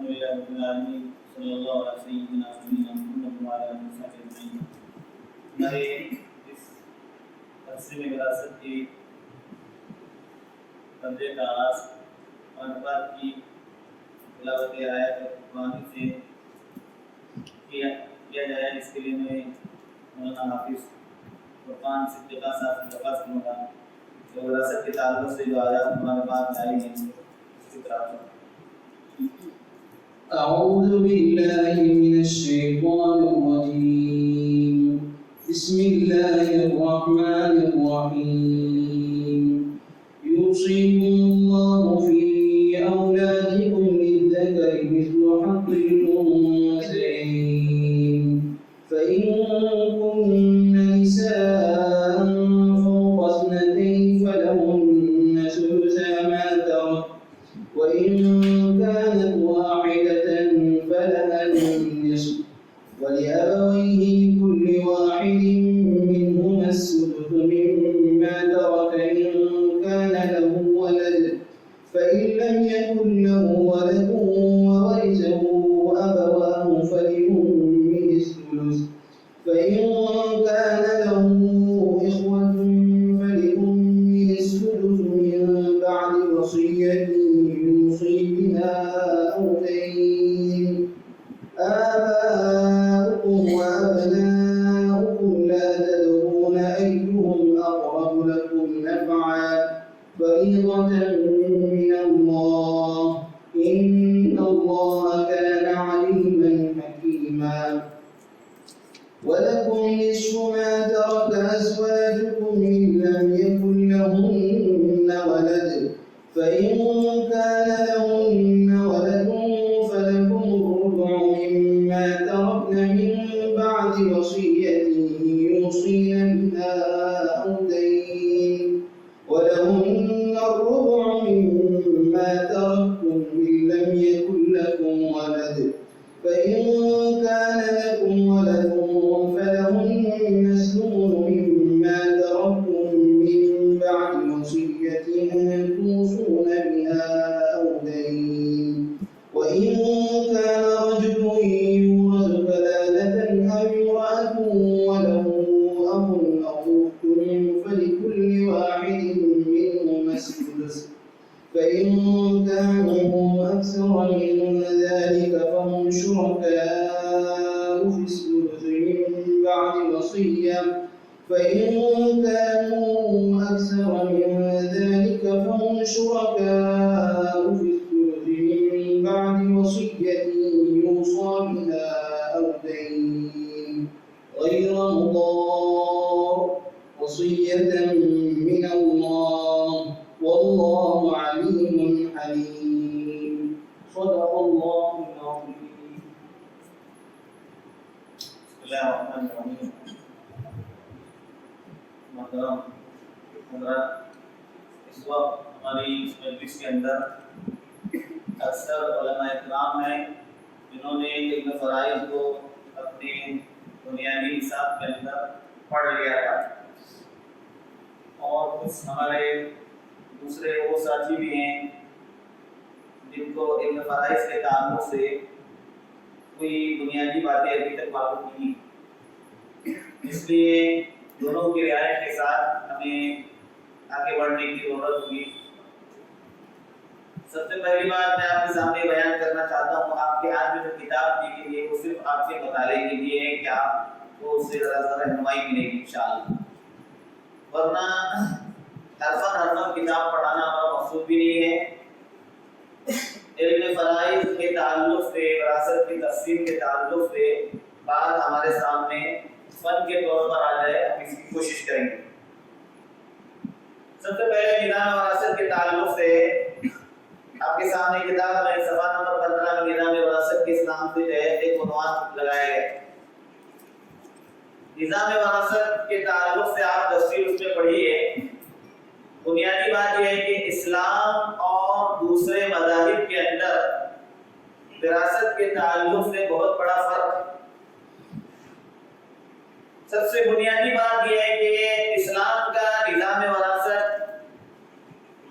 हमारे इस अरसे में विरासत के दर्जे का आगाज़ और की तिलावत आयत कुरानी से किया जाए, इसके लिए मैं मौलाना हाफिज़ फुरकान सिद्दीक़ा साहब से दरख्वास्त करूँगा कि विरासत के ताल्लुक़ से जो आयत कुरान पाक में आई हैं उसकी तरफ। أعوذ بالله من الشيطان الرجيم بسم الله الرحمن الرحيم يوصيكم الله في أولادكم للذكر مثل حظ الأنثيين فإن كن نساء فوق اثنتين فلهن ثلثا ما ترك وإن كانت واحدة فلها النصف ولأبويه لكل واحد منهما السدس مما ترك إن كان له ولد فإن لم يكن له ولد وورثه أبواه فلأمه الثلث فإن كان له إخوة فلأمه السدس من بعد وصية يوصي بها أو دين آباؤكم وأبناؤكم لا تدرون أيهم أقرب لكم نفعا فريضة من الله إن الله كان عليما حكيما ولكم نصف ما ترك أزواجكم إن لم يكن لهن ولد فإن كان لهن ولد فلكم الربع مما تركن من بعد وصية يوصين بها أو دين ولهن الربع مما تركتم إن لم يكن لكم ولد فإن كان لكم ولد فلهن الثمن مما تركتم من بعد وصية توصون بها أو دين وإن كان رجل يورث كلالة أو امرأة وله أخ أو أخت فلكل واحد منهما السدس فإن كانوا أكثر من ذلك فهم شركاء في الثلث من بعد وصية فإن كانوا أكثر من ذلك فهم شركاء في الثلث من بعد وصية يوصى بها أو دين غير مضار وصية من الله والله عليم حليم صدق الله العظيم. बिस्मिल्लाहिर्रहमानिर्रहीम। मोहतरम हज़रात, इस वक्त हमारी इस मजलिस के अंदर अक्सर उलमाए इकराम हैं जिन्होंने इल्म फ़राइज़ को अपने बुनियादी हिसाब के अंदर पढ़ लिया था और कुछ हमारे दूसरे वो साथी भी हैं जिनको इल्म फ़राइज़ के ताल्लुक़ से कोई बुनियादी बातें अभी तक मालूम नहीं, इसलिए दोनों की रियायत के साथ हमें आगे बढ़ने की ज़रूरत होगी। सबसे पहली बात मैं आपके सामने बयान करना चाहता हूँ, आपके हाथ में जो किताब दी गई है वो सिर्फ आपके मुताले के लिए है कि आपको उससे ज़रा रहनुमाई मिलेगी इंशाअल्लाह, वरना हरफन किताब पढ़ाना हमारा मकसूद भी नहीं है। इल्म फ़राइज़ के ताल्लुक़ से, विरासत की तफ़सील के ताल्लुक़ से बात हमारे सामने फन के तौर पर आ जाए, हम इसकी कोशिश करेंगे। सबसे पहले निज़ाम विरासत के ताल्लुक़ से आपके सामने किताब में सफ़ा नंबर 15 में निज़ाम विरासत के इस्लाम से जो है एक उन्वान लगाया गया है। निज़ाम विरासत के ताल्लुक़ से आप तफ़सील उसमें पढ़िए। बुनियादी बात यह है कि इस्लाम और दूसरे मज़ाहिब के अंदर विरासत के ताल्लुक़ से बहुत बड़ा फ़र्क। सबसे बुनियादी बात यह है कि इस्लाम का निज़ाम विरासत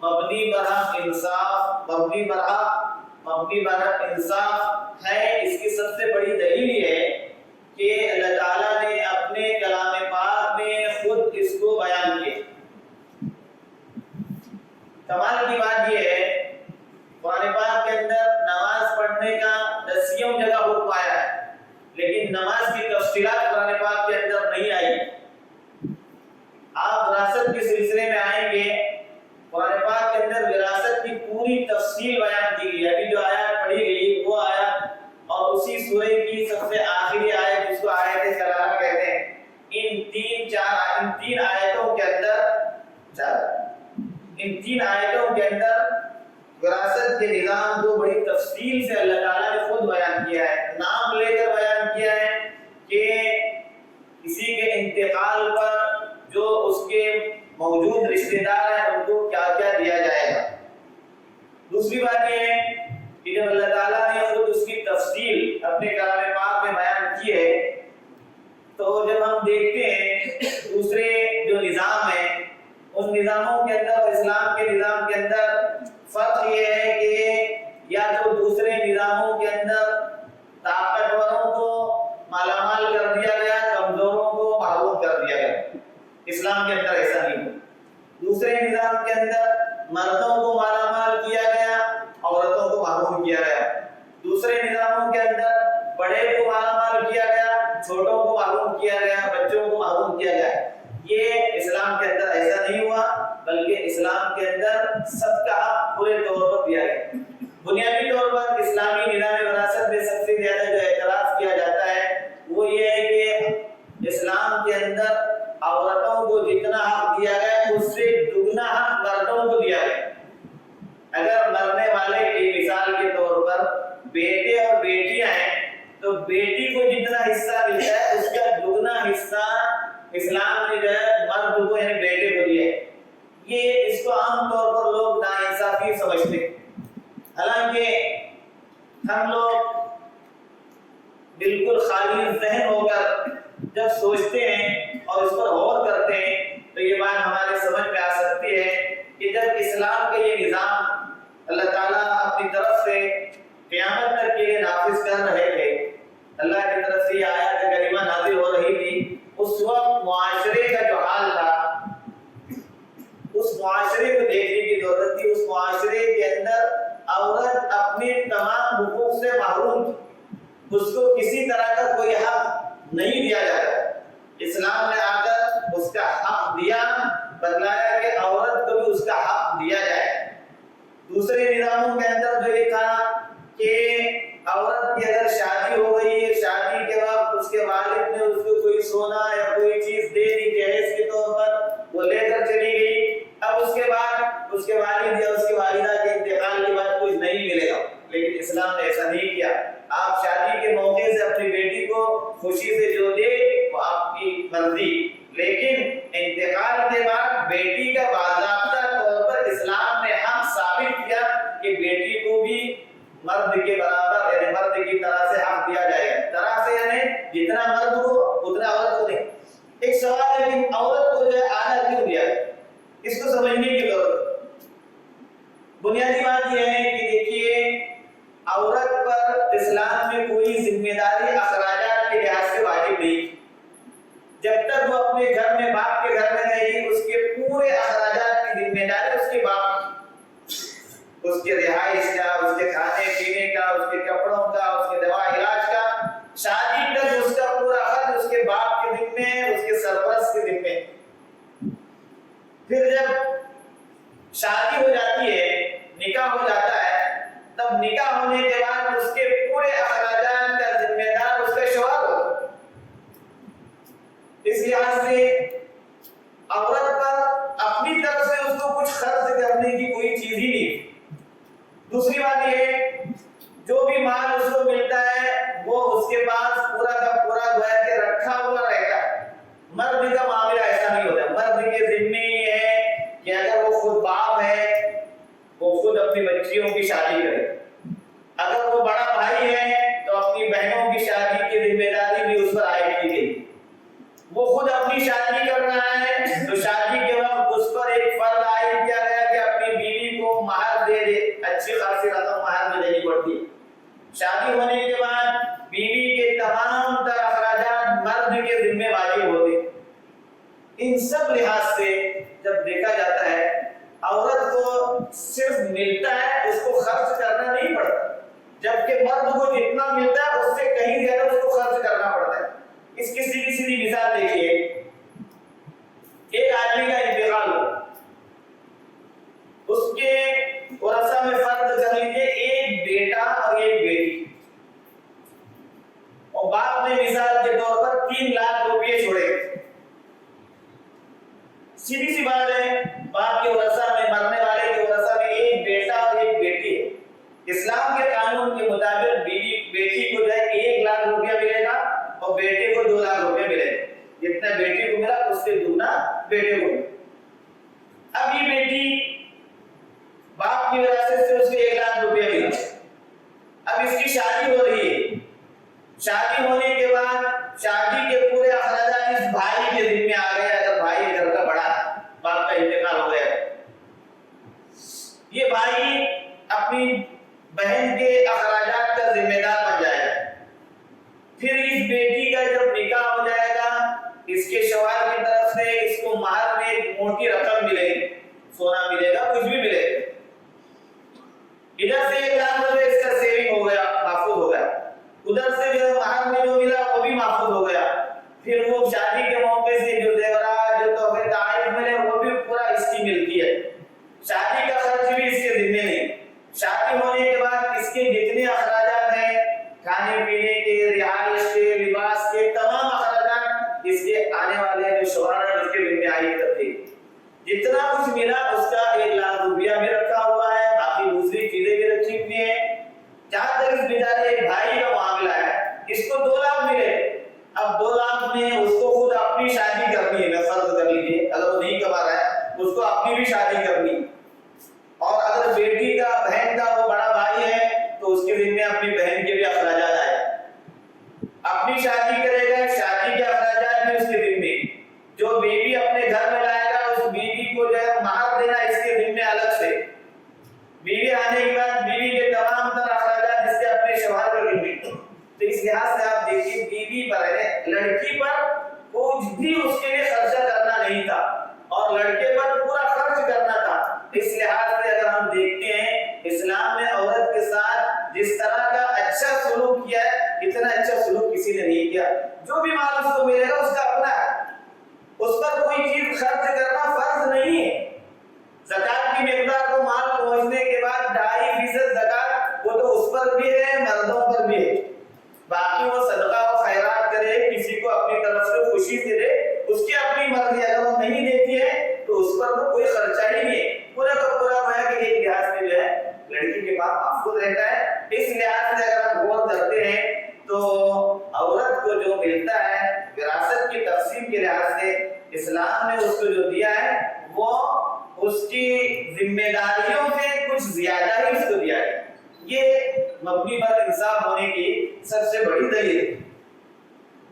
मबनी बरा इंसाफ, मबनी बरा مبنی بر انصاف ہے، اس کی سب سے بڑی دلیل یہ ہے کہ اللہ تعالیٰ نے اپنے کلام پاک میں خود اس کو بیان کیا۔ کمال کی بات یہ ہے قرآن پاک کے اندر نماز پڑھنے کا 10 جگہ حکم آیا ہے، لیکن نماز کی تفصیلات قرآن پاک کے اندر نہیں آئی۔ آپ وراثت کے سلسلے میں آئیں گے، قرآن پاک کے اندر وراثت کی پوری تفصیل بیان کی گئی ہے۔ ابھی جو آیات پڑھی گئی وہ آیات اور اسی سورہ کی سب سے آخری آیت جس کو آیت کلالہ کہتے ہیں، ان تین آیتوں کے اندر وراثت کے نظام کو بڑی تفصیل سے اللہ تعالیٰ نے خود بیان کیا ہے، نام لے کر بیان کیا ہے کہ کسی کے انتقال پر جو اس کے موجود رشتہ دار ہیں ان کو کیا کیا دیا جائے گا۔ دوسری بات یہ ہے کہ جب اللہ تعالیٰ نے خود اس کی تفصیل اپنے کلام پاک میں بیان کی ہے تو جب ہم دیکھتے ہیں دوسرے جو نظام ہیں ان نظاموں کے اندر اور اسلام کے نظام کے اندر فرق یہ ہے کہ یا تو دوسرے نظاموں کے اندر طاقتوروں کو مالا مال کر دیا گیا، کمزوروں کو محروم کر دیا گیا۔ اسلام کے اندر ایسا نہیں ہے۔ دوسرے نظام کے اندر مردوں کو مالا مال کیا گیا، عورتوں کو محروم کیا گیا۔ دوسرے نظاموں کے اندر بڑے کو مالا مال کیا گیا، چھوٹوں کو محروم کیا گیا، بچوں کو محروم کیا گیا۔ یہ اسلام کے اندر ایسا نہیں ہوا، بلکہ اسلام کے اندر سب کا حق پورے طور پر دیا گیا۔ بنیادی طور پر اسلامی نظام وراثت میں سب سے زیادہ جو اعتراض کیا جاتا ہے وہ یہ ہے کہ اسلام کے اندر عورتوں کو جتنا حق دیا گیا اس سے دگنا حق مردوں کو دیا گیا۔ اگر مرنے والے کی مثال کے طور پر بیٹے اور بیٹیاں ہیں تو بیٹی کو جتنا حصہ ملتا ہے اس کا دگنا حصہ اسلام نے جو ہے مرد کو یعنی بیٹے کو دیا ہے۔ یہ اس کو عام طور پر لوگ ناانصافی سمجھتے ہیں، حالانکہ ہم لوگ بالکل خالی ذہن ہو کر جب سوچتے ہیں اور اس پر غور کرتے ہیں تو یہ بات ہمارے سمجھ میں آ سکتی ہے کہ جب اسلام کا یہ نظام اللہ تعالیٰ اپنی طرف سے قیامت تک کے لیے نافذ کر رہے تھے، اللہ کی طرف سے یہ آیت کریمہ نازل ہو رہی تھی، اس وقت معاشرے کا جو حال تھا اس معاشرے کو دیکھنے کی ضرورت تھی۔ اس معاشرے کے اندر عورت اپنے تمام حقوق سے محروم تھی، اس کو کسی طرح کا کوئی حق نہیں دیا جاتا۔ اسلام نے آ کر اس کا حق دیا، بتلایا کہ عورت کو بھی اس کا حق دیا جائے۔ دوسرے نظاموں کے اندر جو یہ تھا کہ عورت کی اگر شادی ہو گئی ہے، شادی کے وقت اس کے والد نے اس کو کوئی سونا یا کوئی چیز دے دی جہیز کے طور پر، وہ لے کر چلی گئی، اب اس کے بعد اس کے والد یا اس کی والدہ کے انتقال کے بعد کچھ نہیں ملے گا۔ لیکن اسلام نے ایسا نہیں کیا۔ آپ شادی کے موقع سے اپنی بیٹی کو خوشی سے جو دے وہ آپ کی مرضی، لیکن انتقال کے بعد بیٹی کا باضابطہ طور پر اسلام نے حق ثابت کیا کہ بیٹی کو بھی مرد کے برابر یعنی مرد کی طرح سے حق دیا جائے گا۔ طرح سے یعنی جتنا مرد کو اتنا عورت کو نہیں۔ ایک سوال ہے کہ عورت کو جو ہے آدھا کیوں دیا ہے؟ اس کو سمجھنے کی ضرورت ہے۔ بنیادی بات یہ ہے کہ دیکھیے عورت پر اسلام میں کوئی ذمہ داری اخراجات کے لحاظ سے واجب نہیں۔ جب تک وہ اپنے گھر میں باپ کے گھر میں رہے گی اس کے پورے اخراجات کی ذمہ داری اس کے باپ کی، اس کے رہائش کا، اس کے کھانے پینے کا، اس کے کپڑوں کا، اس کے دوا علاج کا، شادی تک اس کا پورا خرچ اس کے باپ کے ذمے ہے، اس کے سرپرست کے ذمے۔ پھر جب شادی ہو جاتی ہے، نکاح ہو جاتا ہے، تب نکاح ہونے کے بعد اس کے پورے اخراجات کا ذمہ دار اس کا شوہر ہوگا۔ اس لحاظ سے عورت پر اپنی طرف سے اس کو کچھ خرچ کرنے کی کوئی چیز ہی نہیں۔ دوسری بات یہ ہے جو بھی مال اس کو ملتا ہے وہ اس کے پاس پورا کا پورا جو ہے کہ رکھا ہوا رہتا ہے۔ مرد کا معاملہ ایسا نہیں ہوتا۔ مرد کے ذمے یہ ہے کہ اگر وہ خود باپ ہے وہ خود اپنی بچیوں کی شادی کرے، اگر وہ بڑا بھائی ہے تو اپنی بہنوں کی شادی کی ذمہ داری بھی اس پر عائد کی گئی۔ وہ خود اپنی شادی کر رہا ہے تو شادی کے وقت اس پر ایک فرض عائد کیا گیا کہ اپنی بیوی کو مہر دے دے۔ अच्छी खासी रकम महर में देनी पड़ती। शादी होने के बाद बीवी के तमाम तरह अखराजात मर्द के जिम्मे वाजिब होते। इन सब लिहाज से जब देखा जाता है, औरत को सिर्फ मिलता है, उसको खर्च करना नहीं पड़ता, जबकि मर्द को जितना मिलता है उससे कहीं ज्यादा उसको खर्च करना पड़ता है। इसकी सीधी सीधी मिसाल देखिए, एक आदमी का इंतकाल हो, उसके वरसा में फर्ज कर लीजिए एक बेटा और एक बेटी, और बाप ने मिसाल के तौर पर 3 लाख रुपए छोड़े। सीधी सी बात है, बाप के वरसा में, मरने वाले के वरसा में एक बेटा और एक बेटी है। इस्लाम के कानून के मुताबिक बेटी को जो है 1 लाख रुपया मिलेगा और बेटे को 2 लाख रुपया मिलेगा। जितना बेटी को मिला उससे दुगना बेटे को मिला। अब ये बेटी बाप की विरासत से उसको 1 लाख रुपया मिला। अब इसकी शादी हो रही है। शादी होने के बाद शादी के पूरे अखराजात इस भाई के जिम्मे आ गए। अगर भाई घर का बड़ा, बाप का इंतकाल हो गया, ये भाई अपनी बहन के अखराजात का जिम्मेदार बन जाएगा। फिर इस बेटी का जब निकाह हो जाएगा, इसके शौहर की तरफ से इसको महर में एक मोटी रकम मिलेगी, सोना मिलेगा, कुछ भी मिलेगा। इधर से 1 लाख रुपए इसका सेविंग हो गया, महफूज हो गया। उधर से जो महर में जो मिला वो भी महफूज हो गया। फिर वो शादी के मौके से जो जेवरात, जो तोहफे तारीफ मिले, वो भी पूरा इसकी मिलती है। शादी का खर्च भी इसके जिम्मे नहीं। शादी होने के बाद इसके जितने अखराजात हैं, खाने पीने के, रिहाइश के, लिबास के, तमाम अखराजात इसके आने वाले जो शौहर है उसके जिम्मे आयद करती है। जितना कुछ मिला उसका 1 लाख रुपया भी रखा हुआ है, बाकी दूसरी चीजें भी रखी हुई है। जहां तक इस बेचारे एक भाई का मामला है, इसको 2 लाख मिले। अब 2 लाख में उसको खुद अपनी शादी करनी है। मैं फर्ज कर लीजिए, अगर वो नहीं कमा रहा है उसको अपनी भी शादी करनी, और अगर बेटी का, बहन का वो बड़ा भाई है तो उसके जिम्मे अपनी बहन के भी अखराजात आए। अपनी शादी करेगा, शादी के अखराजात भी उसके जिम्मे। जो बीवी अपने घर में लाएगा उस बीवी को जो है महर देना इसके जिम्मे अलग से। बीवी आने के बाद बीवी के तमाम तरह अखराजात इसके अपने शौहर पर जिम्मे। तो इस लिहाज से आप देखिए, बीवी पर है, लड़की पर कुछ भी उसके लिए खर्चा करना नहीं था और लड़के पर पूरा खर्च करना था। इस लिहाज से अगर हम देखते हैं, इस्लाम ने औरत के साथ जिस तरह का अच्छा सलूक किया है, इतना अच्छा सलूक किसी ने नहीं किया। जो भी माल उसको मिलेगा उसका अपना है, उस पर कोई चीज खर्च करना फर्ज नहीं है। ज़कात की मिकदार को माल पहुंचने के बाद 2.5% ज़कात वो तो उस पर भी है, मर्दों पर भी है। बाकी वो सदका और खैरात करे, किसी को अपनी तरफ से खुशी से दे, उसकी अपनी मर्जी। अगर वो नहीं देती है तो उस पर तो कोई खर्चा ही नहीं है। पूरा का पूरा है कि एक लिहाज से जो है लड़की के पास महफूज रहता है। इस लिहाज से अगर हम गौर करते हैं तो औरत को जो मिलता है विरासत की तकसीम के लिहाज से, इस्लाम ने उसको जो दिया है वो उसकी जिम्मेदारियों से कुछ ज्यादा ही उसको दिया है। ये मबनी पर इंसाफ होने की सबसे बड़ी दलील है।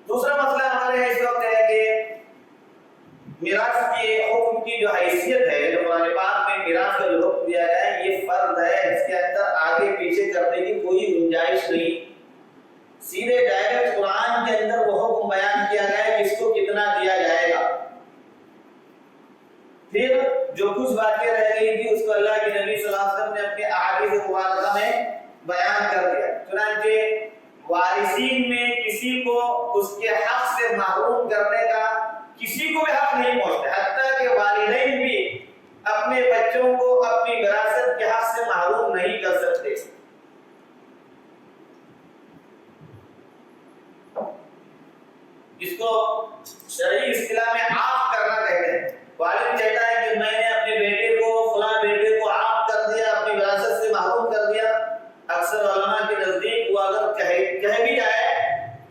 दूसरा मसला हमारे यहाँ इस वक्त है कि मिरास के हुक्म की जो हैसियत है, जो कुरान पाक में मिरास का जो हुक्म दिया गया है, ये फर्ज है, इसके अंदर आगे पीछे करने की कोई गुंजाइश नहीं। सीधे डायरेक्ट कुरान के अंदर वो हुक्म बयान किया गया है किसको कितना दिया जाएगा। फिर जो कुछ बातें रह गई थी उसको अल्लाह के नबी सल्लल्लाहु अलैहि वसल्लम ने अपने अहादीस मुबारका में बयान कर दिया। चुनांचे वारिसीन में किसी को उसके हक से महरूम करने का किसी को भी हक नहीं पहुंचता, हत्ता कि वालिदैन भी अपने बच्चों को अपनी विरासत के हक से महरूम नहीं कर सकते। इसको शरई इस्तिलाह में आप करना कहते हैं। वालिद कहता है कि मैंने अपने बेटे को, फलां बेटे को आप कर दिया, अपनी विरासत से महरूम कर दिया। अक्सर उलमा के नजदीक वो अगर कह भी जाए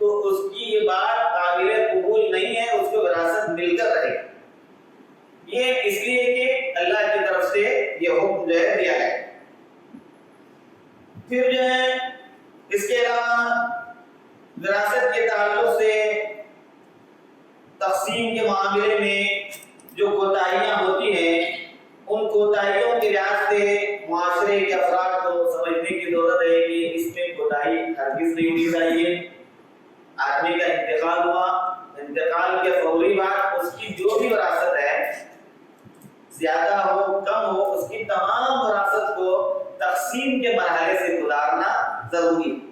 तो उसकी ये बात काबिल कबूल नहीं है, उसको विरासत मिलकर रहेगी। ये इसलिए कि अल्लाह की तरफ से ये हुक्म जो है दिया है। फिर जो है इसके अलावा विरासत के ताल्लुक से तक़सीम के मामले में जो कोताहियां होती हैं, उन कोताहियों के लिहाज से मुआशरे के अफराद زیادہ ہو کم ہو، اس کی تمام وراثت کو تقسیم کے مرحلے سے گزارنا ضروری ہے۔